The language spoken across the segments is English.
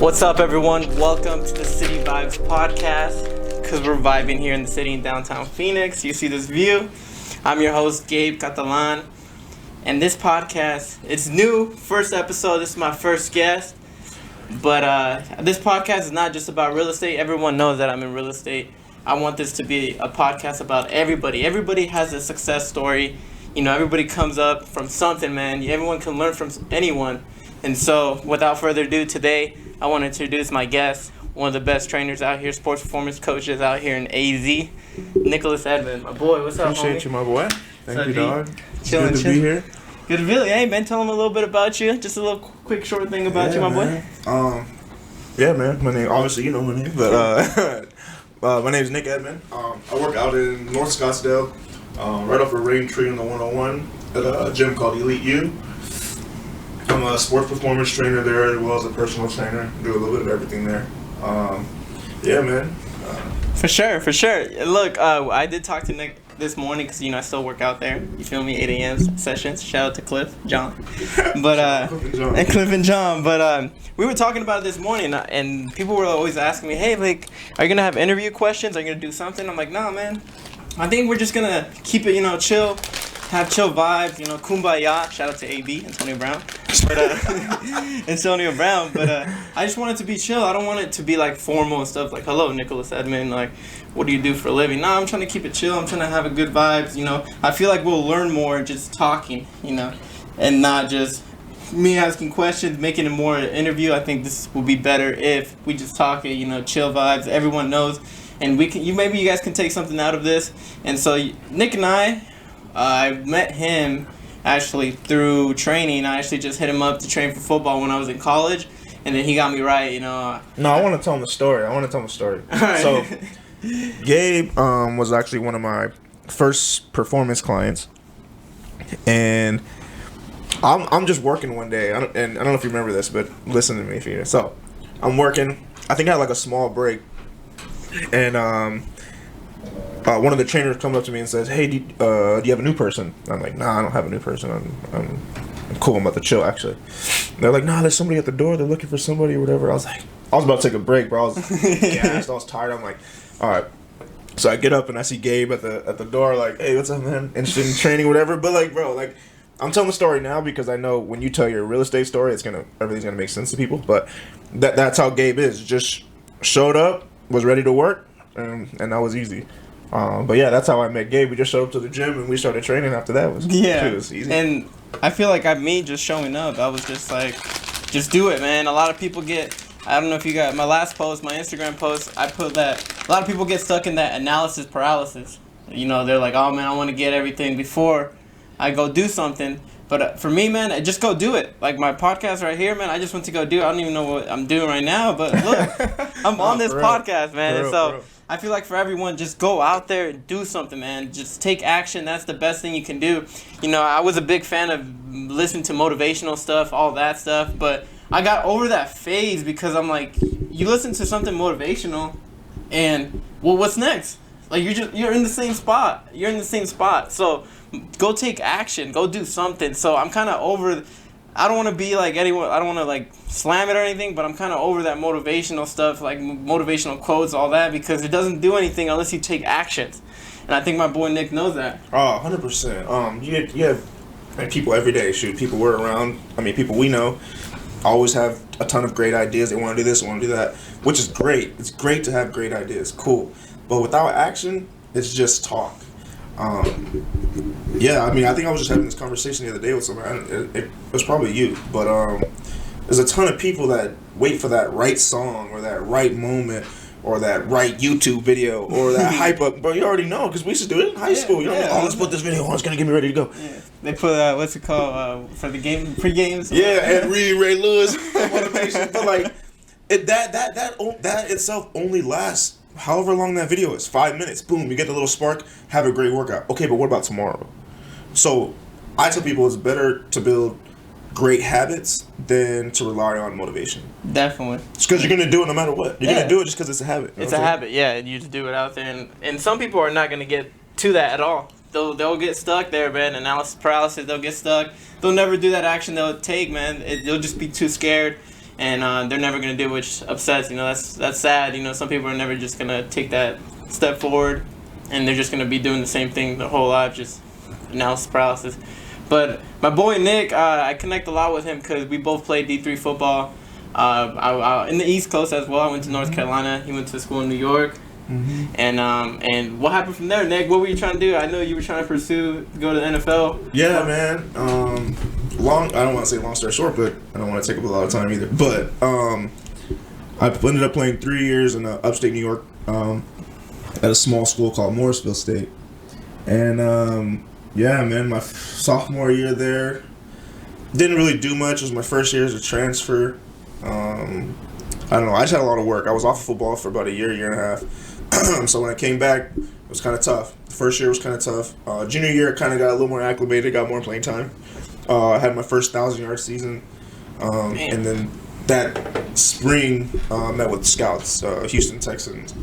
What's up, everyone? Welcome to the City Vibez podcast, because we're vibing here in the city in downtown Phoenix. You see this view. I'm your host, Gabe Catalan, and this podcast, it's new, first episode. This is my first guest, but this podcast is not just about real estate. Everyone knows that I'm in real estate. I want this to be a podcast about everybody. Everybody has a success story. You know, everybody comes up from something, man. Everyone can learn from anyone. And so, without further ado, today, I want to introduce my guest, one of the best trainers out here, sports performance coaches out here in AZ, Nicholas Edmond. My boy, what's up, Appreciate homie? you, my boy. Thank you, dog. Chilling, Good to be here. Good to be here. Hey, man, tell them a little bit about you. Just a little quick, short thing about you, my boy. Yeah, man. My name, obviously, you know my name, but my name is Nick Edmond. I work out in North Scottsdale, right off of Raintree on the 101 at a gym called Elite U. I'm a sports performance trainer there as well as a personal trainer. Do a little bit of everything there. Yeah, man. For sure. Look, I did talk to Nick this morning because, you know, I still work out there. You feel me? 8 a.m. sessions. Shout out to Cliff, John. But, Cliff and John. But we were talking about it this morning, and people were always asking me, hey, like, are you going to have interview questions? Are you going to do something? I'm like, nah, man. I think we're just going to keep it, you know, chill. Have chill vibes, you know, kumbaya. Shout out to AB, Antonio Brown. But I just want it to be chill. I don't want it to be like formal and stuff like, hello, Nicholas Edmond, like, what do you do for a living? Nah, I'm trying to keep it chill. I'm trying to have a good vibes, you know. I feel like we'll learn more just talking, you know, and not just me asking questions, making it more an interview. I think this will be better if we just talk it, you know, chill vibes. Everyone knows, and we can. Maybe you guys can take something out of this. And so Nick and I met him actually through training. I actually just hit him up to train for football when I was in college, and then he got me right, you know. No, I want to tell him the story. All right. So, Gabe was actually one of my first performance clients, and I'm just working one day, and I don't know if you remember this, but listen to me if you. So, I'm working. I think I had like a small break, and one of the trainers comes up to me and says, "Hey, do you have a new person?" I'm like, "Nah, I don't have a new person. I'm cool. I'm about to chill, actually." And they're like, "Nah, there's somebody at the door. They're looking for somebody or whatever." I was about to take a break, bro. I was gassed. I was tired. I'm like, all right. So I get up and I see Gabe at the door, like, "Hey, what's up, man? Interested in training, whatever?" But like, bro, like, I'm telling the story now because I know when you tell your real estate story, everything's gonna make sense to people. But that's how Gabe is. Just showed up, was ready to work, and that was easy. But yeah, that's how I met Gabe. We just showed up to the gym and we started training after that. It was easy. And I feel like me just showing up, I was just like, just do it, man. A lot of people I don't know if you got my last post, my Instagram post, I put that a lot of people get stuck in that analysis paralysis. You know, they're like, oh man, I want to get everything before I go do something. But for me, man, I just go do it. Like my podcast right here, man, I just want to go do it. I don't even know what I'm doing right now, but look, I'm on this podcast, man. And so I feel like for everyone, just go out there and do something, man. Just take action. That's the best thing you can do. You know, I was a big fan of listening to motivational stuff, all that stuff, but I got over that phase because I'm like, you listen to something motivational, and well, what's next? Like you're in the same spot. So go take action. Go do something. So I'm kind of over. I don't want to be like anyone. I don't want to like slam it or anything, but I'm kind of over that motivational stuff, like motivational quotes, all that, because it doesn't do anything unless you take actions. And I think my boy Nick knows that. Oh, 100%. You have people every day. Shoot, people we're around. I mean, people we know always have a ton of great ideas. They want to do this, want to do that, which is great. It's great to have great ideas. Cool. But without action, it's just talk. Yeah, I mean, I think I was just having this conversation the other day with somebody. It was probably you, but there's a ton of people that wait for that right song or that right moment or that right YouTube video or that hype up. But you already know because we used to do it in high school. You know, let's put this video on. It's gonna get me ready to go. Yeah. They put what's it called for the game pre-games? Yeah, and Ray Lewis motivation. But like that itself only lasts however long that video is, 5 minutes. Boom, you get the little spark, have a great workout. Okay, but what about tomorrow? So I tell people it's better to build great habits than to rely on motivation. Definitely. It's because you're going to do it no matter what. You're going to do it just because it's a habit. It's a habit, yeah. You just do it out there. And some people are not going to get to that at all. They'll get stuck there, man. Analysis paralysis, they'll get stuck. They'll never do that action they'll take, man. They'll just be too scared. and they're never gonna do it, which upsets. That's sad. Some people are never just gonna take that step forward, and they're just gonna be doing the same thing their whole life, just analysis paralysis. But my boy Nick, I connect a lot with him because we both played D3 football. I in the East Coast as well. I went to North Carolina. He went to school in New York. Mm-hmm. And what happened from there, Nick? What were you trying to do? I know you were trying to go to the NFL. Yeah, man. I don't want to say long story short, but I don't want to take up a lot of time either. But I ended up playing 3 years in upstate New York at a small school called Morrisville State. And yeah, man, my sophomore year there, didn't really do much. It was my first year as a transfer. I don't know. I just had a lot of work. I was off of football for about a year and a half. So when I came back, it was kind of tough. The first year was kind of tough. Junior year, kind of got a little more acclimated, got more playing time. I had my first 1,000-yard season. And then that spring, met with scouts, Houston Texans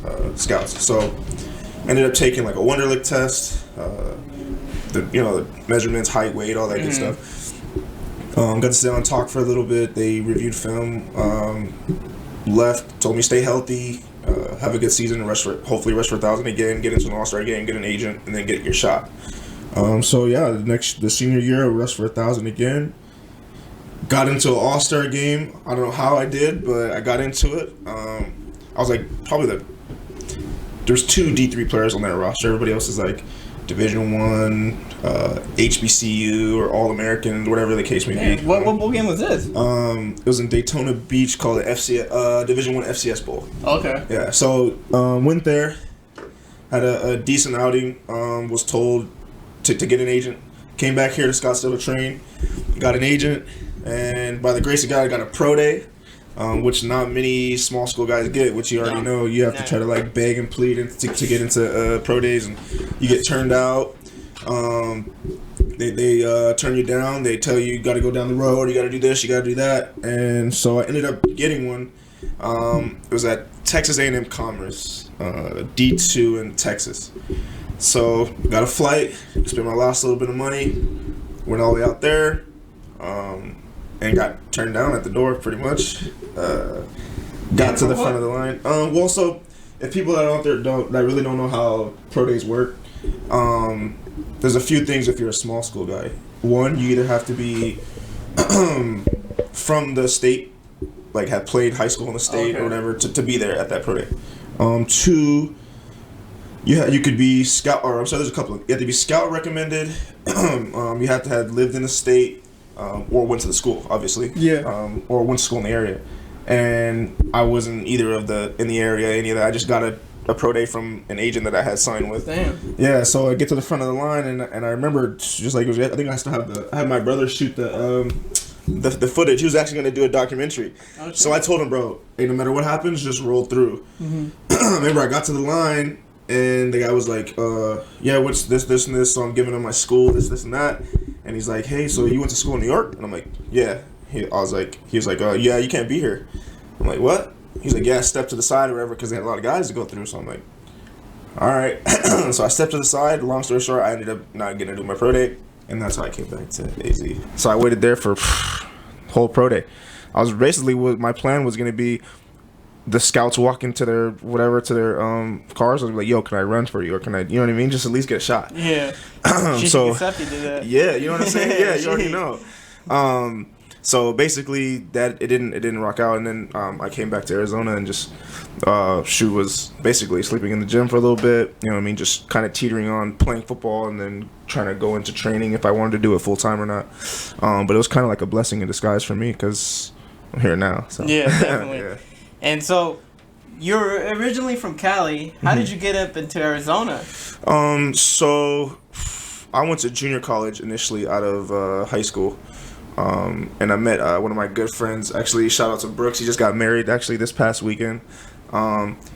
scouts. So ended up taking like a Wonderlic test, the measurements, height, weight, all that good stuff. Got to sit down and talk for a little bit. They reviewed film, left, told me stay healthy, have a good season, and hopefully rush for 1,000 again, get into an all-star game, get an agent, and then get your shot. So yeah, the senior year, I rushed for 1,000 again. Got into an all-star game. I don't know how I did, but I got into it. I was like there's 2 D3 players on that roster. Everybody else is like Division I, HBCU, or All-American, whatever the case may be. What bowl game was this? It was in Daytona Beach, called the Division I FCS Bowl. Okay. Yeah, so went there, had a decent outing, was told to get an agent. Came back here to Scottsdale to train, got an agent, and by the grace of God, I got a pro day, which not many small school guys get, which you already know. You have to try to like beg and plead to get into pro days, and you get turned out. They turn you down. They tell you got to go down the road. You got to do this. You got to do that. And so I ended up getting one. It was at Texas A&M Commerce, D2 in Texas. So got a flight. Spent my last little bit of money. Went all the way out there. And got turned down at the door pretty much. Got to the front of the line. Well, so if people that are out there that really don't know how pro days work, there's a few things if you're a small school guy. One, you either have to be from the state, like have played high school in the state or whatever, to be there at that pro day. Two, you could be scout, or I'm sorry, there's a couple. You have to be scout recommended. You have to have lived in the state, or went to the school, obviously. Yeah. Or went to school in the area. And I wasn't either in the area, any of that. I just got a pro day from an agent that I had signed with. Damn. Yeah, so I get to the front of the line, and I remember just like it was. I think I still I had my brother shoot the footage. He was actually going to do a documentary. Oh, so I told him, bro, hey, no matter what happens, just roll through. Mm-hmm. Remember, I got to the line, and the guy was like, yeah, what's this, and this? So I'm giving him my school, this, and that. And he's like, hey, so you went to school in New York? And I'm like, yeah. He was like, yeah, you can't be here. I'm like, what? He's like, yeah, step to the side or whatever, because they had a lot of guys to go through. So I'm like, all right. So I stepped to the side. Long story short, I ended up not getting to do my pro day, and that's how I came back to AZ. So I waited there for whole pro day. I was basically, my plan was going to be the scouts walking to their cars. I was like, yo, can I run for you, or can I, you know what I mean? Just at least get a shot. Yeah. So did that. Yeah, you know what I'm saying? Yeah, you already know. So basically, that it didn't rock out, and then I came back to Arizona and just was basically sleeping in the gym for a little bit. You know what I mean? Just kind of teetering on playing football, and then trying to go into training if I wanted to do it full time or not. But it was kind of like a blessing in disguise for me because I'm here now. So. Yeah, definitely. Yeah. And so you're originally from Cali. How did you get up into Arizona? So I went to junior college initially out of high school. And I met one of my good friends. Actually, shout out to Brooks. He just got married actually this past weekend.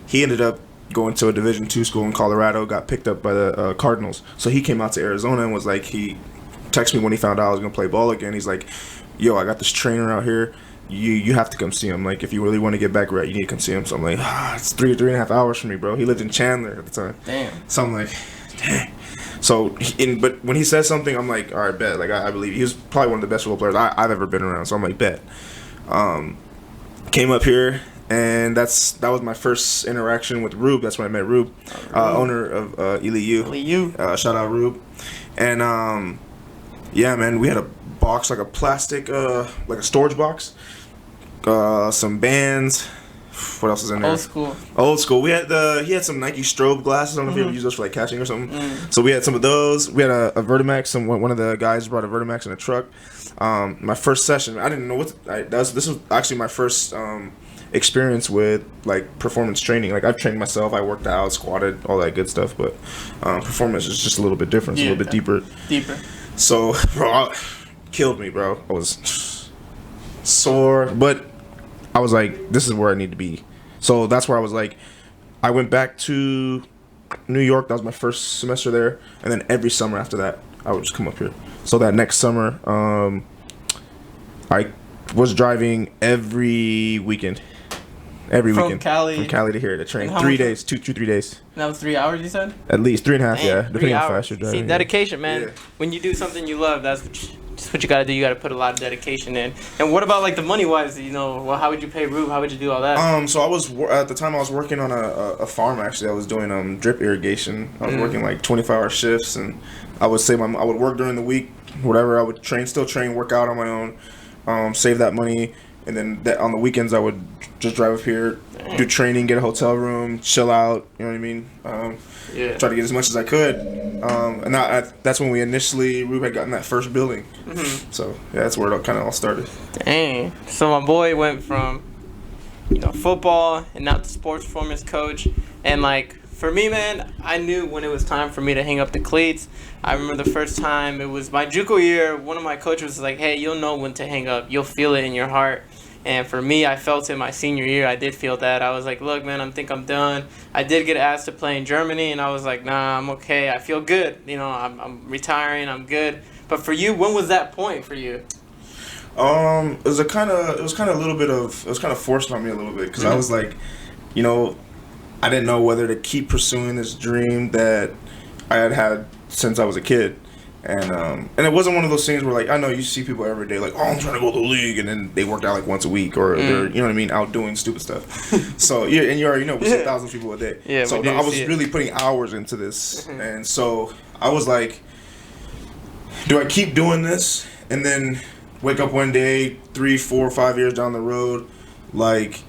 He ended up going to a Division II school in Colorado, got picked up by the Cardinals. So he came out to Arizona and was like, he texted me when he found out I was going to play ball again. He's like, yo, I got this trainer out here. You have to come see him. Like, if you really want to get back right, you need to come see him. So I'm like, it's 3.5 hours from me, bro. He lived in Chandler at the time. Damn. So I'm like, dang. So, but when he says something, I'm like, all right, bet. Like, I believe he was probably one of the best football players I've ever been around. So I'm like, bet. came up here, and that was my first interaction with Rube. That's when I met Rube, owner of Elite U. Elite U. Shout out Rube. And yeah, man, we had a box, like a plastic, like a storage box. Some bands. What else is in there? Old school. We had he had some Nike strobe glasses. I don't know if you ever used those for like catching or something. So we had some of those. We had a Vertimax. One of the guys brought a Vertimax in a truck. My first session, I didn't know this was actually my first experience with like performance training. Like I've trained myself. I worked out, squatted, all that good stuff. But performance is just a little bit different. It's a little bit deeper. So, bro, killed me, bro. I was sore, but I was like, this is where I need to be. So that's where I was like, I went back to New York. That was my first semester there. And then every summer after that, I would just come up here. So that next summer, I was driving every weekend. From Cali to here to train. 3 days, 3 days. And that was 3 hours, you said? At least 3.5, yeah. Depending on how fast you're driving. See, dedication, man. Yeah. When you do something you love, that's what you gotta do. You gotta put a lot of dedication in. And what about like the money wise? You know, well, how would you pay Rube? How would you do all that? So I was at the time I was working on a farm. Actually, I was doing drip irrigation. I was working like 24-hour shifts, and I would say I would work during the week, whatever. I would still train, work out on my own, save that money, and then on the weekends I would just drive up here, do training, get a hotel room, chill out. You know what I mean? Try to get as much as I could. And that's when Rube had gotten that first building. So yeah, that's where it kind of all started. Dang. So my boy went from, football and now to sports performance coach. And like for me, man, I knew when it was time for me to hang up the cleats. I remember the first time, it was my JUCO year. One of my coaches was like, "Hey, you'll know when to hang up. You'll feel it in your heart." And for me, I felt it my senior year. I did feel that. I was like, look, man, I think I'm done. I did get asked to play in Germany, and I was like, nah, I'm okay. I feel good. I'm retiring. I'm good. But for you, when was that point for you? It was kind of forced on me a little bit because I was like, I didn't know whether to keep pursuing this dream that I had since I was a kid. And it wasn't one of those things where, like, I know you see people every day, like, oh, I'm trying to go to the league, and then they work out, like, once a week, or they're, you know what I mean, out doing stupid stuff. So, yeah, and you already know, we see 1,000 people a day. Yeah, so I was really putting hours into this, and so I was like, do I keep doing this, and then wake up one day, 3, 4, 5 years down the road, like,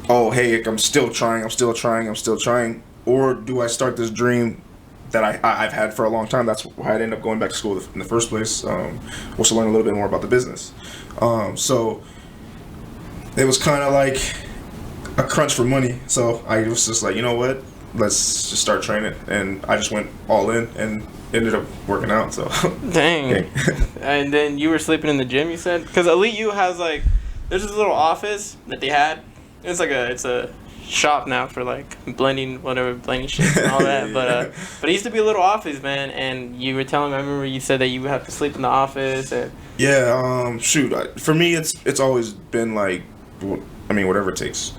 oh, hey, I'm still trying, or do I start this dream that I've had for a long time? That's why I ended up going back to school in the first place, was to learn a little bit more about the business. So it was kind of like a crunch for money. So I was just like, you know what? Let's just start training. And I just went all in and ended up working out. So dang. And then you were sleeping in the gym, you said? Because Elite U has there's this little office that they had. It's a shop now for blending shit and all that, but it used to be a little office, man. And you were telling me, I remember you said that you would have to sleep in the office. And for me it's always been whatever it takes.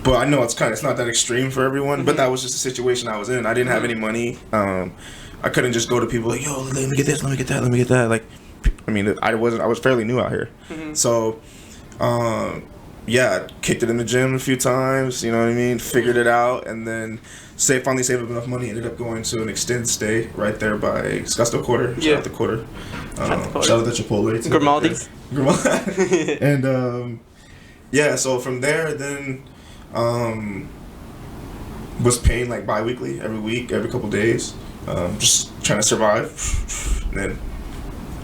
But I know it's not that extreme for everyone, but that was just the situation I was in. I didn't have any money. I couldn't just go to people like, yo, let me get this, let me get that. Like, I mean, I was fairly new out here. So yeah, kicked it in the gym a few times, you know what I mean? Figured it out, and then finally saved up enough money. Ended up going to an extended stay right there by Scottsdale Quarter. Shout out the Quarter. Shout out the Chipotle. Grimaldi's. And so from there, then was paying bi-weekly, every week, every couple days, just trying to survive. And then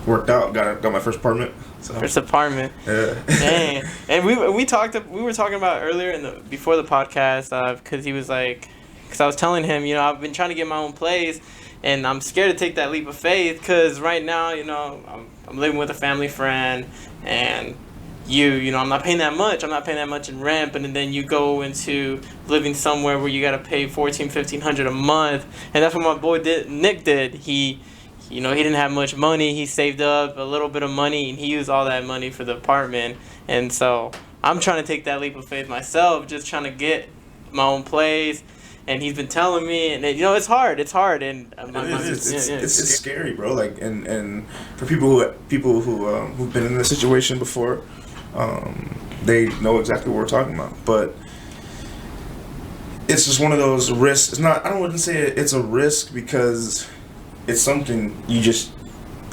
worked out, got my first apartment. First apartment. Yeah. Dang. And we were talking about earlier before the podcast, because he was like, because I was telling him, I've been trying to get my own place, and I'm scared to take that leap of faith, because right now, I'm living with a family friend, and I'm not paying that much. I'm not paying that much in rent, but then you go into living somewhere where you got to pay $1,400-1,500 a month, and that's what my boy Nick did. He didn't have much money. He saved up a little bit of money, and he used all that money for the apartment. And so I'm trying to take that leap of faith myself, just trying to get my own place. And he's been telling me, and it's hard. It's hard, and it's scary, bro. And for people who've been in this situation before, they know exactly what we're talking about. But it's just one of those risks. It's not. I wouldn't say it's a risk because it's something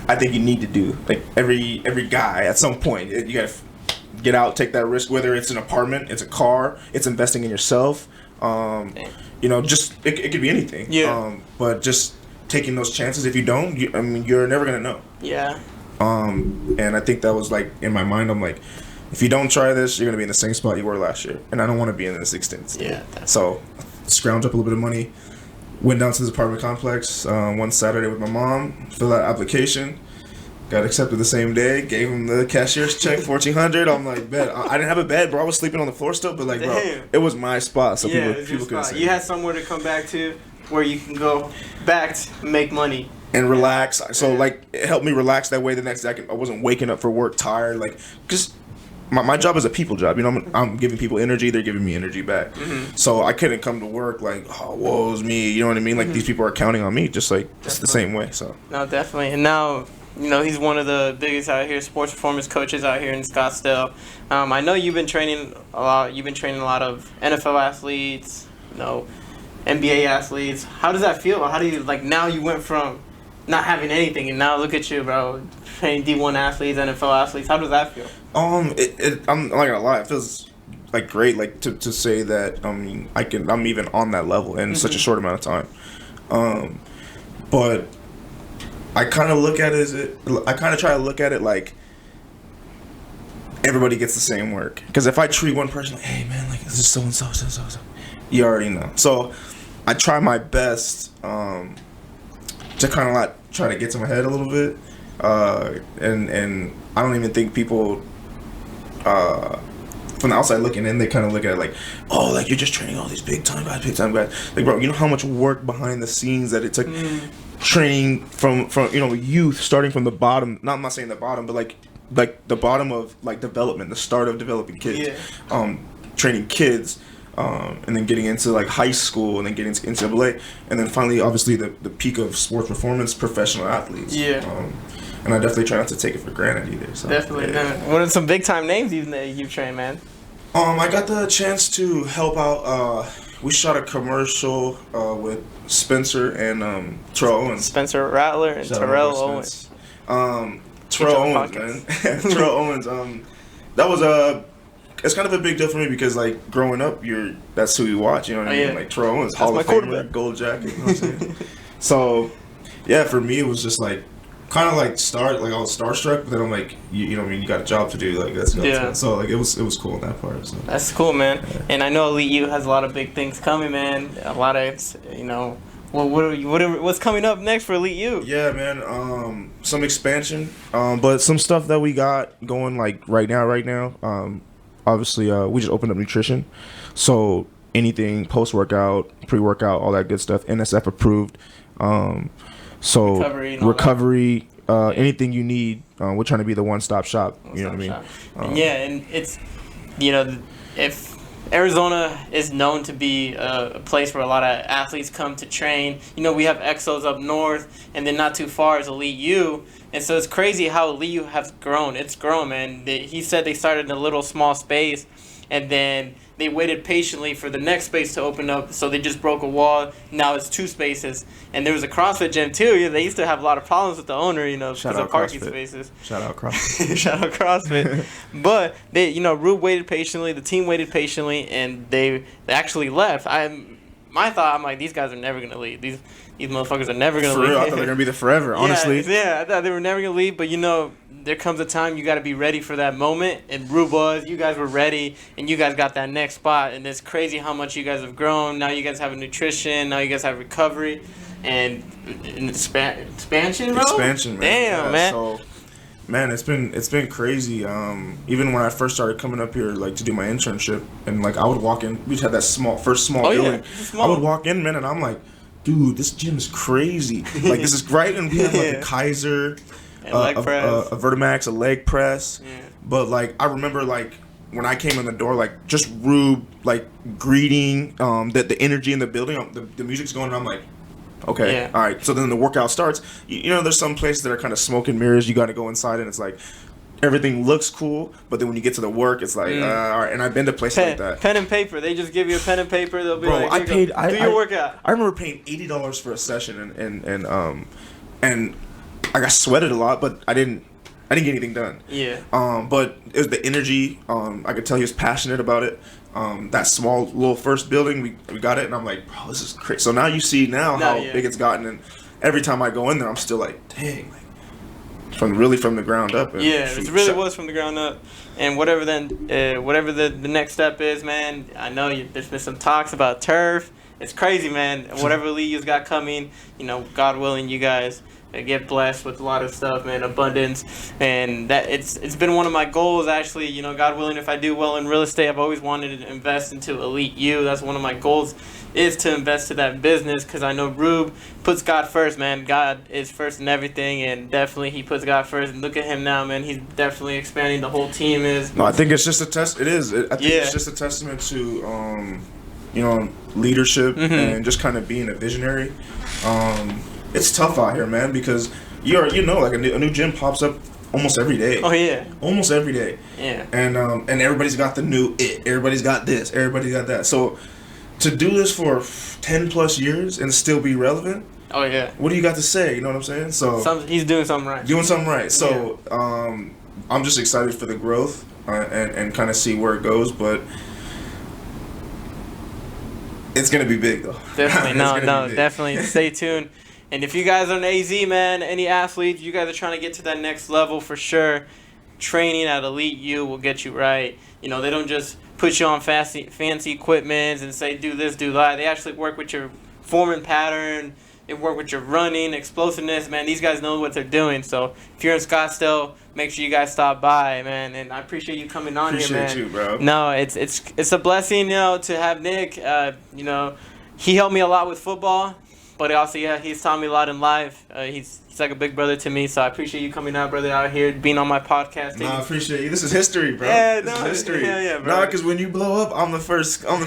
I think you need to do. Like every guy at some point, you gotta get out, take that risk. Whether it's an apartment, it's a car, it's investing in yourself. Just it could be anything. Yeah. But just taking those chances. If you don't, you're never gonna know. Yeah. And I think that was like in my mind. I'm like, if you don't try this, you're gonna be in the same spot you were last year, and I don't want to be in this extent. Yeah. So, scrounge up a little bit of money. Went down to this apartment complex one Saturday with my mom. Filled out application. Got accepted the same day. Gave him the cashier's check, $1,400. I'm like, bet. I didn't have a bed, bro. I was sleeping on the floor still, but like, bro, it was my spot. So people could say you had somewhere to come back to, where you can go back to make money and relax. So like, it helped me relax that way. The next day, I wasn't waking up for work tired. Like, because my job is a people job. I'm giving people energy. They're giving me energy back. Mm-hmm. So I couldn't come to work like, oh, woe's me. You know what I mean? Like, these people are counting on me just like it's the same way. So no, definitely. And now, he's one of the biggest out here, sports performance coaches out here in Scottsdale. I know you've been training a lot. You've been training a lot of NFL athletes, NBA athletes. How does that feel? How do you, now you went from not having anything, and now look at you, bro, training D1 athletes, NFL athletes. How does that feel? I'm not gonna lie. It feels like great, like to say that. I'm even on that level in such a short amount of time. But I kind of look at it I kind of try to look at it like everybody gets the same work. Because if I treat one person like, hey man, like this is so and so, you already know. So I try my best to kind of try to get to my head a little bit. And I don't even think people from the outside looking in, they kind of look at it like, oh, like you're just training all these big time guys. Like, bro, you know how much work behind the scenes that it took. Training from youth, starting from the bottom. I'm not saying the bottom, but like the bottom of like development, the start of developing kids. Yeah. Training kids, and then getting into like high school, and then getting into NCAA, and then finally, obviously, the peak of sports performance, professional athletes. Yeah. And I definitely try not to take it for granted either. So, definitely. Yeah. What are some big time names you've trained, man? I got the chance to help out. We shot a commercial with Spencer and Terrell Owens. Spencer Rattler and Terrell Owens. Terrell Owens, man. Terrell Owens. That was it's kind of a big deal for me because like growing up, that's who you watch. You know what I mean? Like Terrell Owens, Hall of Famer, gold jacket. You know what I'm saying? So, yeah, for me it was just like kind of like I was starstruck, but then I'm like, you know what I mean? You got a job to do, like that's so like it was cool in that part. So that's cool, man. Yeah. And I know Elite U has a lot of big things coming, man. A lot of what's coming up next for Elite U? Yeah, man. Some expansion, but some stuff that we got going like right now. Obviously, we just opened up nutrition, so anything post workout, pre workout, all that good stuff, NSF approved. So recovery, anything you need, we're trying to be the one-stop shop. You know what I mean? Yeah, and it's, if Arizona is known to be a place where a lot of athletes come to train. We have Exos up north, and then not too far is Elite U. And so it's crazy how Elite U has grown. It's grown, man. He said they started in a little small space, and then they waited patiently for the next space to open up, so they just broke a wall. Now it's 2 spaces. And there was a CrossFit gym, too. They used to have a lot of problems with the owner, because of parking spaces. Shout out CrossFit. Shout out CrossFit. But, Rube waited patiently, the team waited patiently, and they actually left. I'm like, these guys are never going to leave. These motherfuckers are never going to leave. For real, I thought they were going to be there forever, honestly. Yeah, I thought they were never going to leave, but, there comes a time you got to be ready for that moment, and Rube was. You guys were ready, and you guys got that next spot, and it's crazy how much you guys have grown. Now you guys have nutrition. Now you guys have recovery, and expansion, bro. Expansion, man. Damn, man. So, man, it's been crazy. Even when I first started coming up here, like to do my internship, and like I would walk in. We had that small building. I would walk in, man, and I'm like, dude, this gym is crazy. Like this is great, and we have like a Kaiser. A Vertimax, a leg press. Yeah. But like I remember like when I came in the door, like just Rube like greeting, the energy in the building, the music's going, and I'm like, okay, all right. So then the workout starts. There's some places that are kind of smoke and mirrors. You got to go inside, and it's like everything looks cool, but then when you get to the work, it's like, all right. And I've been to places like that. Pen and paper. They just give you a pen and paper. They'll be Bro, like, do your workout. I remember paying $80 for a session, and I got sweated a lot, but I didn't get anything done. Yeah. But it was the energy. I could tell he was passionate about it. That small little first building, we got it, and I'm like, bro, this is crazy. So now you see how big it's gotten, and every time I go in there, I'm still like, dang, like from the ground up. It really was from the ground up. And whatever the next step is, man. I know there's been some talks about turf. It's crazy, man. Whatever league you've got coming, God willing, you guys get blessed with a lot of stuff, man, abundance, and that it's been one of my goals, actually. God willing, if I do well in real estate, I've always wanted to invest into Elite U. That's one of my goals, is to invest to that business, because I know Rube puts God first, man. God is first in everything, and definitely he puts God first. And look at him now, man. He's definitely expanding. The whole team is. No, I think it's just a test. It is. I think it's just a testament to leadership and just kind of being a visionary. It's tough out here, man, because like a new gym pops up almost every day. Oh yeah, almost every day. Yeah, and everybody's got the new it. Everybody's got this. Everybody's got that. So to do this for 10+ years and still be relevant. Oh yeah. What do you got to say? You know what I'm saying? So he's doing something right. So I'm just excited for the growth and kind of see where it goes, but. It's gonna be big though. Definitely, definitely. Stay tuned. And if you guys are an AZ, man, any athletes, you guys are trying to get to that next level for sure. Training at Elite U will get you right. They don't just put you on fancy equipment and say do this, do that. They actually work with your form and pattern. They work with your running, explosiveness, man. These guys know what they're doing. So if you're in Scottsdale, make sure you guys stop by, man. And I appreciate you coming on here, man. Appreciate you, bro. No, it's a blessing, to have Nick. He helped me a lot with football, but also, he's taught me a lot in life. He's like a big brother to me, so I appreciate you coming out, brother, out here, being on my podcast. No, I appreciate you. This is history, bro. This is history. Yeah, bro. No, because when you blow up, I'm the first one. No,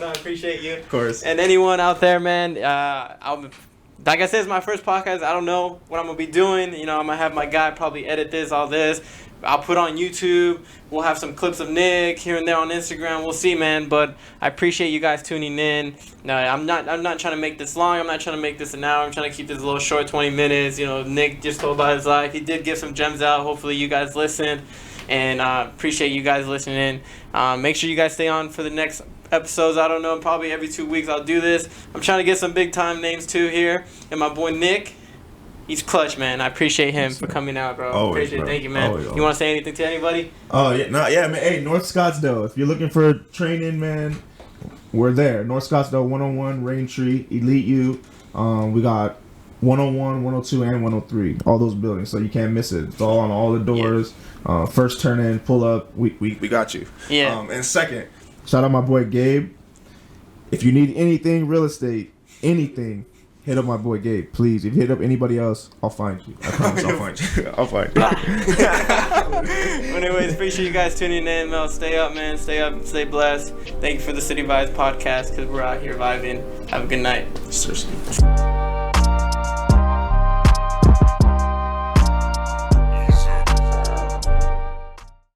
I appreciate you. Of course. And anyone out there, man, like I said, it's my first podcast. I don't know what I'm going to be doing. I'm going to have my guy probably edit all this. I'll put on YouTube. We'll have some clips of Nick here and there on Instagram. We'll see, man. But I appreciate you guys tuning in. No, I'm not trying to make this long. I'm not trying to make this an hour. I'm trying to keep this a little short, 20 minutes. Nick just told about his life. He did give some gems out. Hopefully you guys listened. And appreciate you guys listening. Make sure you guys stay on for the next episodes. I don't know, probably every 2 weeks I'll do this. I'm trying to get some big time names too here. And my boy Nick. He's clutch, man. I appreciate him for coming out, bro. Always, appreciate bro. it. Thank you, man. Always. You want to say anything to anybody? Oh, yeah, man. Hey, North Scottsdale. If you're looking for training, man, we're there. North Scottsdale 101, Raintree, Elite U. We got 101, 102, and 103. All those buildings, so you can't miss it. It's all on all the doors. Yeah. First turn in, pull up. We got you. Yeah. And second, shout out my boy Gabe. If you need anything real estate, anything, hit up my boy Gabe, please. If you hit up anybody else, I'll find you. I promise I'll find you. I'll find you. Anyways, appreciate you guys tuning in, Mel. Stay up, man. Stay up. Stay blessed. Thank you for the City Vibez podcast, because we're out here vibing. Have a good night. Seriously.